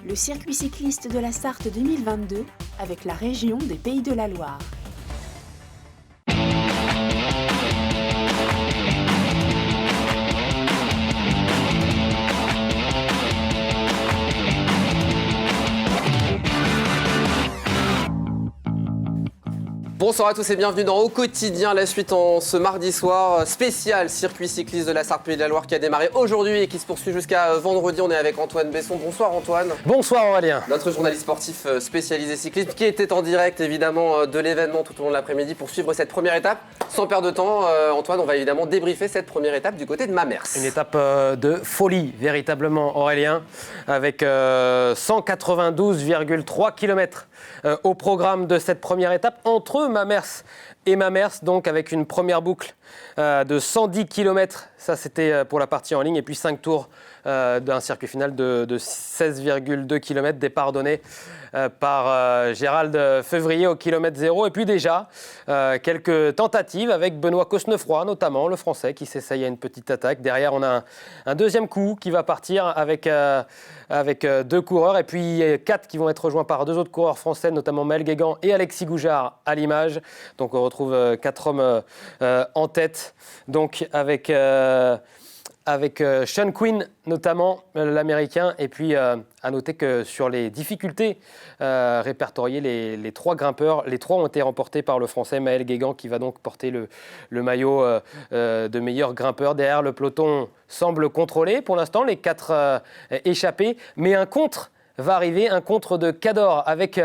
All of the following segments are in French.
le circuit cycliste de la Sarthe 2022 avec la région des Pays de la Loire. Bonsoir à tous et bienvenue dans Au Quotidien, la suite en ce mardi soir spécial circuit cycliste de la Sarthe Pays de la Loire qui a démarré aujourd'hui et qui se poursuit jusqu'à vendredi. On est avec Antoine Besson. Bonsoir Antoine. Bonsoir Aurélien. Notre journaliste sportif spécialisé cyclisme qui était en direct évidemment de l'événement tout au long de l'après-midi pour suivre cette première étape. Sans perdre de temps, Antoine, on va évidemment débriefer cette première étape du côté de Mamers. Une étape de folie véritablement Aurélien avec 192,3 km au programme de cette première étape entre Mamers et Mamers, donc avec une première boucle de 110 km, ça c'était pour la partie en ligne, et puis 5 tours d'un circuit final de 16,2 km, départ donné par Gérald Février au kilomètre 0, et puis déjà quelques tentatives avec Benoît Cosnefroy notamment, le français qui s'essaye à une petite attaque. Derrière on a un deuxième coup qui va partir avec deux coureurs, et puis 4 qui vont être rejoints par 2 autres coureurs français, notamment Maël Guégan et Alexis Goujard à l'image. Donc on retrouve 4 hommes en tête, donc avec Sean Quinn notamment, l'américain, et puis à noter que sur les difficultés répertoriées, les 3 grimpeurs, les 3 ont été remportés par le français Maël Guégan qui va donc porter le maillot de meilleur grimpeur. Derrière, le peloton semble contrôlé pour l'instant, les 4 échappés, mais un contre va arriver, un contre de Cador avec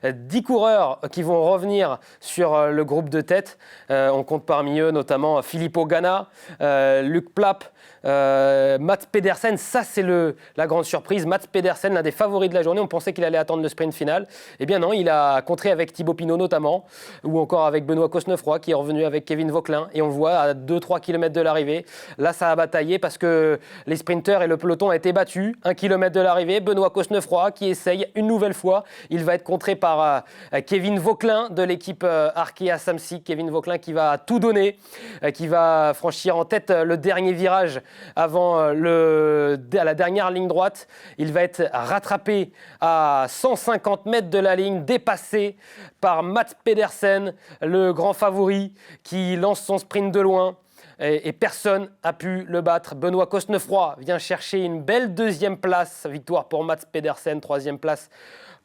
10 coureurs qui vont revenir sur le groupe de tête. On compte parmi eux notamment Filippo Ganna, Luc Plapp, Mats Pedersen. Ça c'est la grande surprise. Mats Pedersen, l'un des favoris de la journée. On pensait qu'il allait attendre le sprint final. Eh bien non, il a contré avec Thibaut Pinot notamment, ou encore avec Benoît Cosnefroy qui est revenu avec Kevin Vauquelin. Et on le voit à 2-3 km de l'arrivée. Là ça a bataillé parce que les sprinteurs et le peloton ont été battus. 1 km de l'arrivée, Benoît Cosnefroy qui essaye une nouvelle fois. Il va être contré par Kevin Vauquelin de l'équipe Arkea Samsic. Kevin Vauquelin qui va tout donner, qui va franchir en tête le dernier virage avant à la dernière ligne droite. Il va être rattrapé à 150 mètres de la ligne, dépassé par Mats Pedersen, le grand favori qui lance son sprint de loin. Et personne n'a pu le battre. Benoît Cosnefroy vient chercher une belle 2e place. Victoire pour Mats Pedersen, 3e place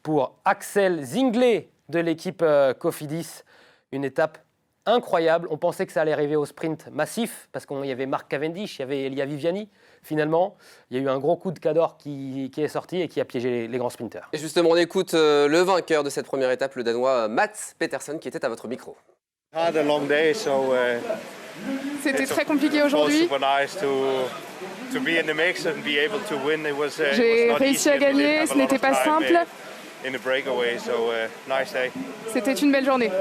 pour Axel Zinglet de l'équipe Cofidis. Une étape incroyable. On pensait que ça allait arriver au sprint massif parce qu'il y avait Marc Cavendish, il y avait Elia Viviani. Finalement, il y a eu un gros coup de Cador qui est sorti et qui a piégé les grands sprinteurs. Et justement, on écoute le vainqueur de cette première étape, le Danois Mats Pedersen, qui était à votre micro. C'était très compliqué aujourd'hui. J'ai réussi à gagner, ce n'était pas simple. C'était une belle journée.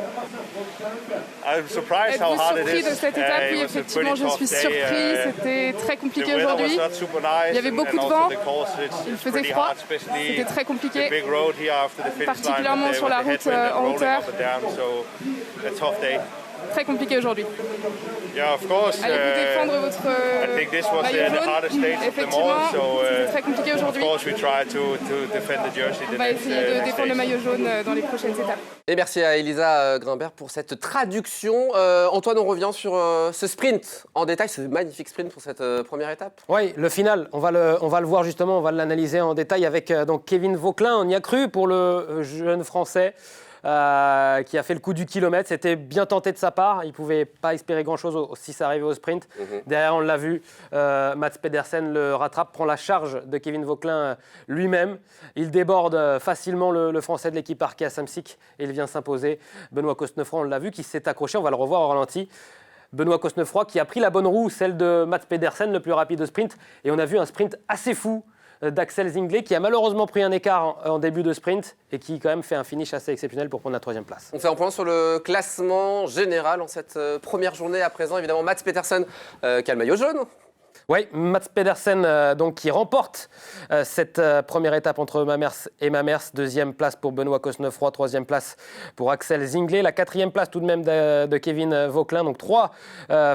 Êtes-vous surpris de cette étape? Oui, effectivement, je suis surpris. C'était très compliqué aujourd'hui. Il y avait beaucoup de vent. Il faisait froid. C'était très compliqué, particulièrement sur la route en hauteur. Très compliqué aujourd'hui. Allez-vous défendre votre maillot jaune? Effectivement, c'est très compliqué aujourd'hui. On va essayer de défendre le maillot jaune dans les prochaines étapes. Et merci à Elisa Grimbert pour cette traduction. Antoine, on revient sur ce sprint en détail, ce magnifique sprint pour cette première étape. Oui, le final, on va le voir justement, on va l'analyser en détail avec donc Kevin Vauquelin. On y a cru pour le jeune Français. Qui a fait le coup du kilomètre. C'était bien tenté de sa part. Il ne pouvait pas espérer grand-chose si ça arrivait au sprint. Derrière, on l'a vu, Mats Pedersen le rattrape, prend la charge de Kevin Vauquelin lui-même. Il déborde facilement le Français de l'équipe Arkea Samsic et il vient s'imposer. Benoît Cosnefroy, on l'a vu, qui s'est accroché. On va le revoir au ralenti. Benoît Cosnefroy qui a pris la bonne roue, celle de Mats Pedersen, le plus rapide au sprint. Et on a vu un sprint assez fou d'Axel Zinglet qui a malheureusement pris un écart en début de sprint et qui quand même fait un finish assez exceptionnel pour prendre la 3e place. On fait un point sur le classement général en cette première journée à présent. Évidemment, Mats Pedersen qui a le maillot jaune. Oui, Mats Pedersen donc, qui remporte cette première étape entre Mamers et Mamers. Deuxième place pour Benoît Cosnefroy, troisième place pour Axel Zingler. La quatrième place tout de même de Kevin Vauquelin. Donc 3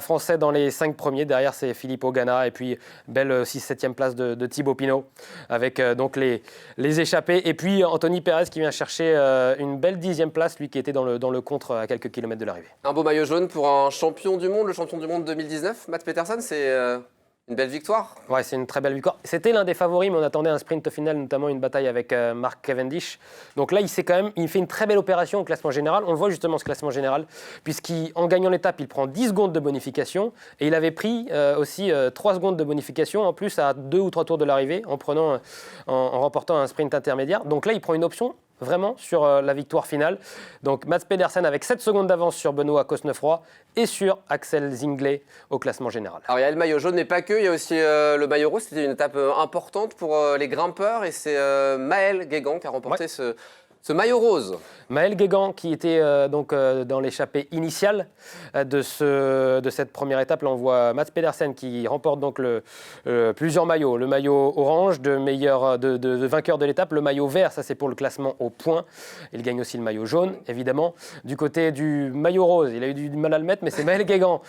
Français dans les 5 premiers. Derrière, c'est Philippe Ogana et puis belle 6-7e place de Thibaut Pinot avec donc les échappés. Et puis Anthony Perez qui vient chercher une belle 10e place, lui qui était dans le contre à quelques kilomètres de l'arrivée. Un beau maillot jaune pour un champion du monde, le champion du monde 2019. Mats Pedersen, c'est une belle victoire. Ouais, c'est une très belle victoire. C'était l'un des favoris, mais on attendait un sprint au final, notamment une bataille avec Mark Cavendish. Donc là, il fait une très belle opération au classement général. On le voit justement, ce classement général, puisqu'en gagnant l'étape, il prend 10 secondes de bonification. Et il avait pris aussi 3 secondes de bonification, en plus à 2 ou 3 tours de l'arrivée, en remportant un sprint intermédiaire. Donc là, il prend une option vraiment sur la victoire finale. Donc Mats Pedersen avec 7 secondes d'avance sur Benoît Cosnefroy et sur Axel Zingler au classement général. Alors il y a le maillot jaune, mais pas que, il y a aussi le maillot rose. C'était une étape importante pour les grimpeurs et c'est Maël Guégan qui a remporté ce maillot rose. Maël Guégan qui était dans l'échappée initiale de cette première étape. Là, on voit Mats Pedersen qui remporte donc plusieurs maillots. Le maillot orange de vainqueur de l'étape. Le maillot vert, ça c'est pour le classement au point. Il gagne aussi le maillot jaune, évidemment. Du côté du maillot rose, il a eu du mal à le mettre, mais c'est Maël Guégan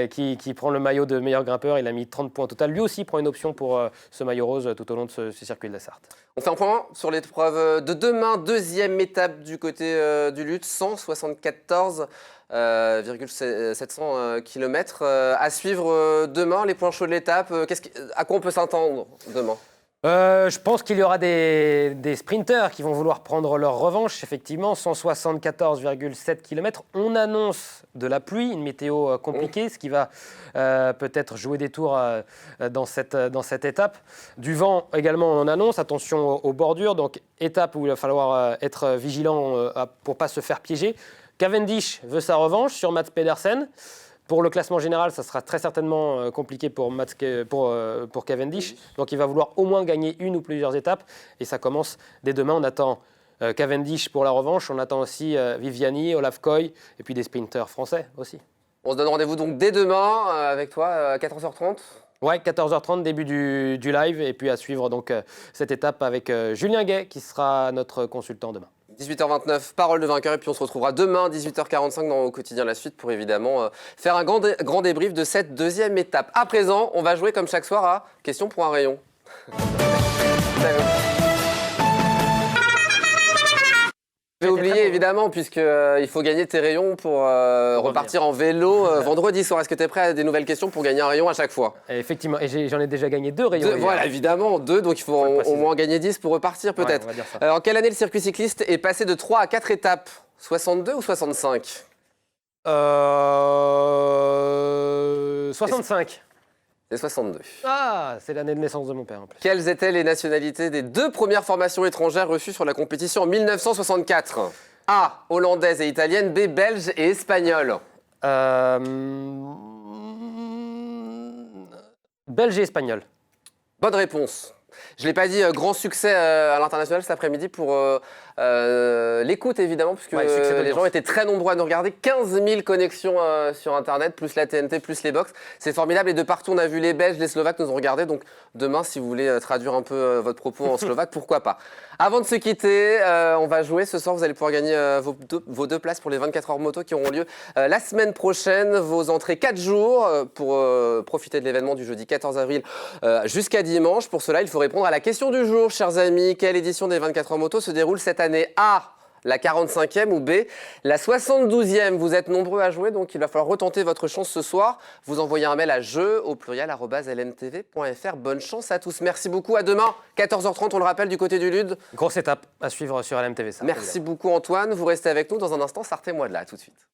qui prend le maillot de meilleur grimpeur. Il a mis 30 points au total. Lui aussi prend une option pour ce maillot rose tout au long de ce circuit de la Sarthe. On fait un point sur l'épreuve de demain, deuxième étape du côté du Lutz, 174,700 km à suivre demain. Les points chauds de l'étape, à quoi on peut s'attendre demain ? Je pense qu'il y aura des sprinteurs qui vont vouloir prendre leur revanche. Effectivement, 174,7 km. On annonce de la pluie, une météo compliquée, ce qui va peut-être jouer des tours dans cette étape. Du vent également, on en annonce. Attention aux bordures. Donc, étape où il va falloir être vigilant pour ne pas se faire piéger. Cavendish veut sa revanche sur Mats Pedersen. Pour le classement général, ça sera très certainement compliqué pour Cavendish. Donc il va vouloir au moins gagner une ou plusieurs étapes. Et ça commence dès demain. On attend Cavendish pour la revanche. On attend aussi Viviani, Olaf Koy et puis des sprinteurs français aussi. On se donne rendez-vous donc dès demain avec toi à 14h30. Ouais, 14h30, début du live. Et puis à suivre donc cette étape avec Julien Gay qui sera notre consultant demain. 18h29, parole de vainqueur, et puis on se retrouvera demain 18h45 dans Au Quotidien la suite pour évidemment faire un grand débrief de cette deuxième étape. À présent, on va jouer comme chaque soir à Question pour un rayon. J'ai oublié évidemment, puisqu'il faut gagner tes rayons pour repartir en vélo vendredi soir. Est-ce que tu es prêt à des nouvelles questions pour gagner un rayon à chaque fois ? Effectivement, et j'en ai déjà gagné 2 rayons. Voilà, évidemment, 2, donc il faut au moins gagner 10 pour repartir peut-être. Ouais, on va dire ça. En quelle année le circuit cycliste est passé de 3 à 4 étapes ? 62 ou 65 ? 65. C'est 62. Ah, c'est l'année de naissance de mon père en plus. Quelles étaient les nationalités des 2 premières formations étrangères reçues sur la compétition en 1964 ? A, hollandaise et italienne, B, belge et espagnole. Belge et espagnol. Bonne réponse. Je ne l'ai pas dit, grand succès à l'international cet après-midi pour l'écoute évidemment, puisque les gens étaient très nombreux à nous regarder. 15 000 connexions sur Internet, plus la TNT, plus les box. C'est formidable et de partout on a vu les Belges, les Slovaques nous ont regardés. Donc demain, si vous voulez traduire un peu votre propos en slovaque, pourquoi pas. Avant de se quitter, on va jouer. Ce soir, vous allez pouvoir gagner vos 2 places pour les 24 heures moto qui auront lieu la semaine prochaine. Vos entrées 4 jours pour profiter de l'événement du jeudi 14 avril jusqu'à dimanche. Pour cela, il faut répondre à la question du jour, chers amis. Quelle édition des 24 heures moto se déroule cette année ? A, la 45e ou B, la 72e. Vous êtes nombreux à jouer, donc il va falloir retenter votre chance ce soir. Vous envoyez un mail à jeu@lntv.fr. Bonne chance à tous. Merci beaucoup. À demain, 14h30, on le rappelle, du côté du Lude. Grosse étape à suivre sur LMTV. Ça, merci beaucoup Antoine. Vous restez avec nous dans un instant. Sortez-moi de là, tout de suite.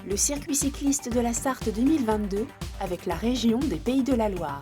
Le circuit cycliste de la Sarthe 2022 avec la région des Pays de la Loire.